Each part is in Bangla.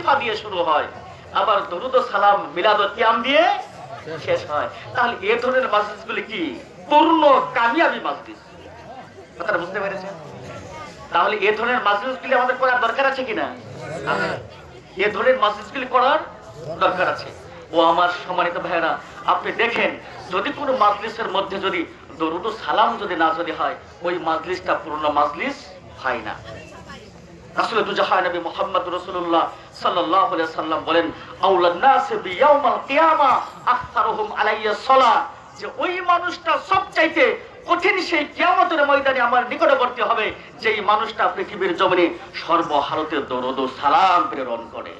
ওয়াজিফা দিয়ে শুরু হয়, আবার দরুদ ও সালাম মিলাদ ও কিয়াম দিয়ে শেষ হয়। তাহলে এই ধরনের মাজলিসগুলি কি পূর্ণ কামিয়াবি মাজলিস। কথাটা বুঝতে পেরেছেন? তাহলে এই ধরনের মাজলিসগুলি আমাদের করার দরকার আছে কিনা? এই ধরনের মাজলিসগুলি করার দরকার আছে। ও আমার সম্মানিত ভাইরা, আপনি দেখেন যদি কোনো মাজলিসের মধ্যে যদি দরুদ ও সালাম যদি না যদি হয়, ওই মাজলিসটা পূর্ণ মাজলিস হয় না। রাসূল দুজাহান নবী মুহাম্মদ রাসূলুল্লাহ সাল্লাল্লাহু আলাইহি ওয়াসাল্লাম বলেন, আউলান নাস বিয়াউমাল কিয়ামা আকসারুহুম আলাইয়া সালাহ, যে ওই মানুষটা সবচাইতে কঠিন সেই কিয়ামতের ময়দানে আমার নিকটবর্তী হবে যেই মানুষটা পৃথিবীর জমিনে সর্বহারতে দরুদ ও সালাম প্রেরণ করে।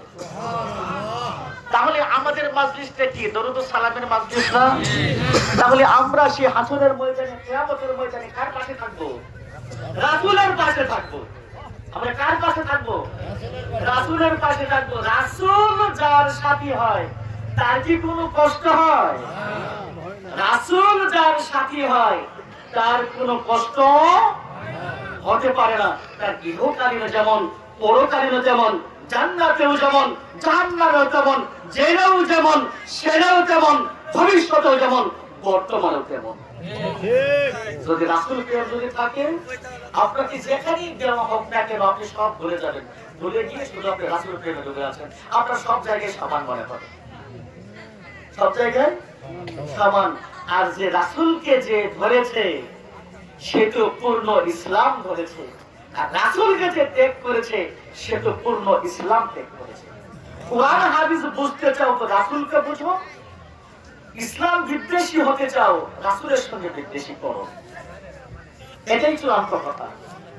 তাহলে আমাদের মাজলিসটা কি দরুদ ও সালামের মাজলিস না? তাহলে আমরা সেই হাসরের ময়দানে কিয়ামতের ময়দানে কার পাশে থাকবো? রাসূলের পাশে থাকবো। আমরা কার পাশে থাকবো? রাসূলের পাশে থাকবো। রাসূল যার সাথী হয় তার কি কোনো কষ্ট হয়? রাসূল যার সাথী হয় তার কোনো কষ্ট হতে পারে না। তার ইহকালীন যেমন পরকালীন যেমন, জান্নাতেও যেমন জাহান্নামেও যেমন, জেলেও যেমন সেরেও যেমন, ভবিষ্যতেও যেমন বর্তমানেও তেমন। যদি রাসূল প্রেম যদি থাকে, আপনাকে যেখানেই দেওয়া হোক না কেন আপনি সব ভুলে যাবেন। ভুলে গিয়ে শুধু আপনি রাসূল প্রেমে ডুবে আছেন। আপনার সব জায়গায় সমান মনে হবে, সব জায়গায় সমান। আর যে রাসূলকে যে ধরেছে সে তো পূর্ণ ইসলাম ধরেছে, আর রাসূলকে যে ত্যাগ করেছে সে তো পূর্ণ ইসলাম ত্যাগ করেছে। কোরআন হাদিস বুঝতে চাও তো রাসূলকে বুঝো, ইসলাম বিদ্বেষী হতে চাও রাসূলের সঙ্গে বিদ্বেষী করো। এটাই চূড়ান্ত কথা।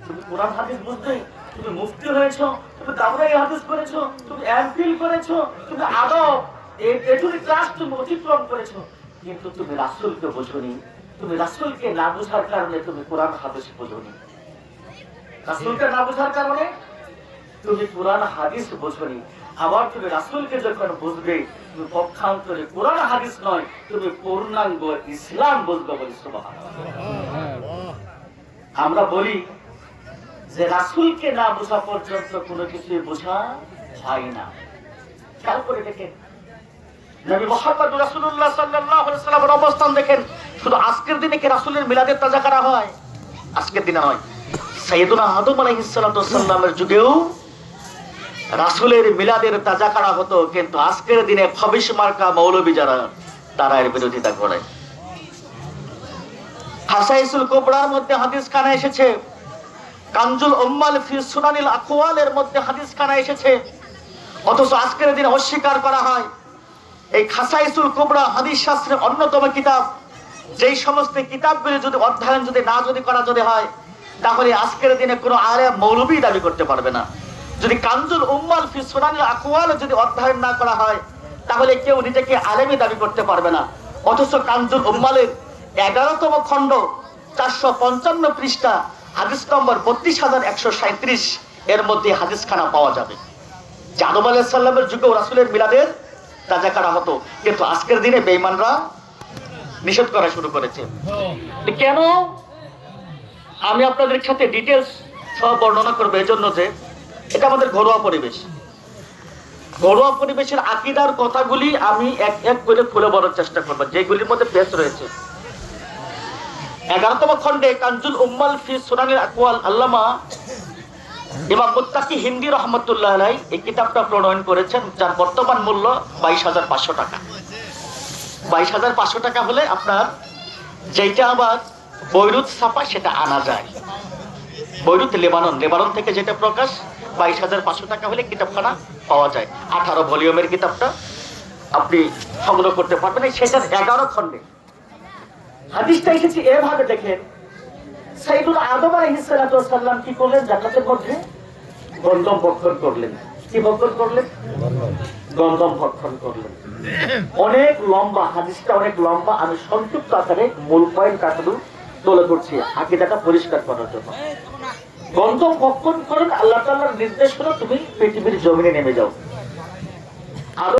তুমি কোরআন হাদিস বুঝবে, তুমি মুফতি হয়েছো, তুমি দাওরাই হাদিস করেছো, তুমি এমফিল করেছো, তুমি আদব এই পেটুরি ক্লাস তুমি অতিক্রম করেছো, কিন্তু তুমি রাসূলকে বোঝোনি। তুমি রাসূলকে না বোঝার কারণে তুমি কোরআন হাদিস বোঝোনি। রাসূলকে না বোঝার কারণে তুমি কোরআন হাদিস বোঝোনি। আবার তুমি রাসূলকে যখন বুঝবে তুমি পক্ষান্তরে কোরআন হাদিস নয়, তুমি পূর্ণাঙ্গ ইসলাম বুঝবে বলি সুবহানাল্লাহ। আমরা বলি যে রাসূলকে না বোঝা পর্যন্ত কোনো কিছু বোঝা হয় না। খেয়াল করে দেখেন নবী মুহাম্মদ রাসূলুল্লাহ সাল্লাল্লাহু আলাইহি ওয়াসাল্লামের অবস্থান দেখেন। শুধু আজকের দিনে কি রাসূলের মিলাদের তাজা করা হয়? আজকের দিনে নয়, সাইয়েদুনা আদম আলাইহিস সালাতু ওয়াস সালামের যুগেও রাসূলের মিলাদের তাজা করা হতো, কিন্তু আজকের দিনে খবিশ মার্কা মৌলবী যারা তারা এর বিরোধিতা করে। হাসাইসুল কুবরার মধ্যে হাদিস খানা এসেছে, কানজুল উম্মাল ফি সুনানিল আকওয়ালের মধ্যে হাদিস খানা এসেছে, অথচ আজকের দিনে অস্বীকার করা হয়। এই খাসাইসুল কুবরা হাদিস শাস্ত্রের অন্যতম কিতাব, যেই সমস্ত কিতাবগুলি যদি অধ্যয়ন যদি না করা হয়, তাহলে আজকের দিনে কোনো আলেম মৌলবী দাবি করতে পারবে না। যদি কানজুল উম্মাল ফি সুনানিল আকওয়াল যদি অধ্যয়ন না করা হয়, তাহলে কেউ নিজেকে আলেমী দাবি করতে পারবে না। অথচ কানজুল উম্মালের 11তম খণ্ড 455 পৃষ্ঠা হাদিস নম্বর 32137 এর মধ্যে হাদিস খানা পাওয়া যাবে। আদম আলাইহিস সালামের যুগেও রাসূলের মিলাদের তাজা করা হতো, কিন্তু আজকের দিনে বেঈমানরা নিষেধ করা শুরু করেছে। কেন? আমি আপনাদের সাথে ডিটেইলস সব বর্ণনা করব এজন্য যে এটা আমাদের ঘরোয়া পরিবেশ। ঘরোয়া পরিবেশের আকীদার কথাগুলি আমি এক এক করে খুলে বলার চেষ্টা করব, যেগুলির মধ্যে পেশ রয়েছে। 11তম খণ্ডে কানজুল উম্মাল ফি সুনানিল আকওয়াল আল্লামা ইমাম মুত্তাকি হিন্দি রহমাতুল্লাহ আলাইহি এই কিতাবটা প্রণয়ন করেছেন, যার বর্তমান মূল্য 22,500 টাকা। 22,500 টাকা হলে আপনার যেটা আবার বৈরুত ছাপা সেটা আনা যায়। বৈরুত লেবানন থেকে যেটা প্রকাশ 22,500 টাকা হলে কিতাবখানা পাওয়া যায়। 18 ভলিউমের কিতাবটা আপনি সংগ্রহ করতে পারবেন। সেটার 11 খণ্ডে হাদিসটা এসেছে এভাবে দেখেন, সাইয়েদুনা আদম আলাইহিস সালাতু ওয়াস সালাম কি করলেন? জান্নাতের মধ্যে গন্ধম ভক্ষণ করলেন। কি ভক্ষণ করলেন? গন্ধম ভক্ষণ করলেন। অনেক লম্বা হাদিসটা, অনেক লম্বা। আমি সংক্ষিপ্ত আকারে মূল পয়েন্ট কাটলু তুলে ধরছি আকীদাটা পরিষ্কার করার জন্য। গন্ধম ভক্ষণ করেন, আল্লাহ তাআলার নির্দেশ হলো তুমি পৃথিবীর জমিনে নেমে যাও।